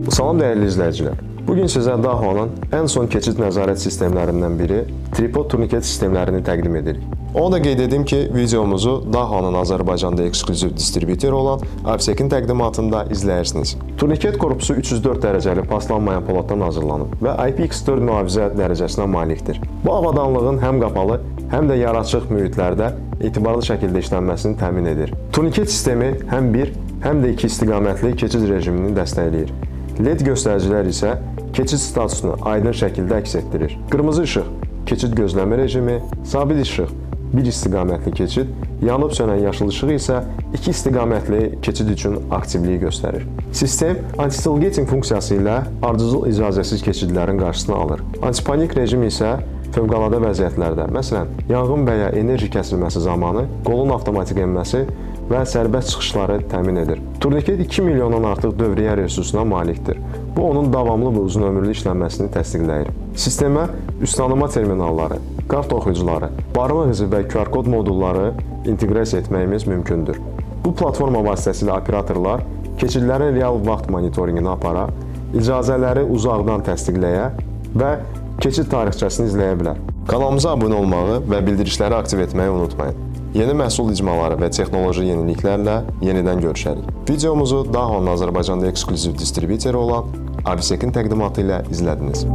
Salam dəyərli izləyicilər. Bugün sizə Dahonun ən son keçid nəzarət sistemlərindən biri tripod turniket sistemlərini təqdim edirik. Onu da qeyd edim ki, videomuzu Dahonun Azərbaycanda ekskluziv distribütörü olan Avsekin təqdimatında izləyirsiniz. Turniket korpusu 304 dərəcəli paslanmayan poladdan hazırlanıb və IPX4 mühafizə dərəcəsinə malikdir. Bu avadanlığın həm qapalı, həm də yararsıq mühitlərdə etibarlı şəkildə işlənməsini təmin edir. Turniket sistemi həm bir, həm də iki istiqamətli keçid rejimini dəstəkləyir. LED göstəricilər isə keçid statusunu aydın şəkildə əks etdirir. Qırmızı işıq keçid gözləmə rejimi, sabit işıq bir istiqamətli keçid, yanıb sönən yaşıl işıq isə iki istiqamətli keçid üçün aktivliyi göstərir. Sistem anti-tailgating funksiyası ilə ardıcıl icazəsiz keçidlərin qarşısını alır. Antipanik rejim isə fövqəladə vəziyyətlərdə, məsələn, yanğın və ya enerji kəsilməsi zamanı qolun avtomatik enməsi və sərbəst çıxışları təmin edir. Turniket 2 milyondan artıq dövriyyə resursuna malikdir. Bu, onun davamlı və uzun ömürlü işlənməsini təsdiqləyir. Sistemə üst tanıma terminalları, kart oxuyucuları, barmaq izi və QR kod modulları inteqrasiya etməyimiz mümkündür. Bu platforma vasitəsilə operatorlar keçidlərin real vaxt monitorinqini apara, icazələri uzaqdan təsdiqləyə və keçid tarixçəsini izləyə bilər. Kanalımıza abunə olmağı və bildirişləri aktiv etməyi unutmayın. Yeni məhsul icmaları və texnoloji yeniliklərlə yenidən görüşərik. Videomuzu Dahonun Azərbaycanda ekskluziv distribütörü olan Avsekin təqdimatı ilə izlədiniz.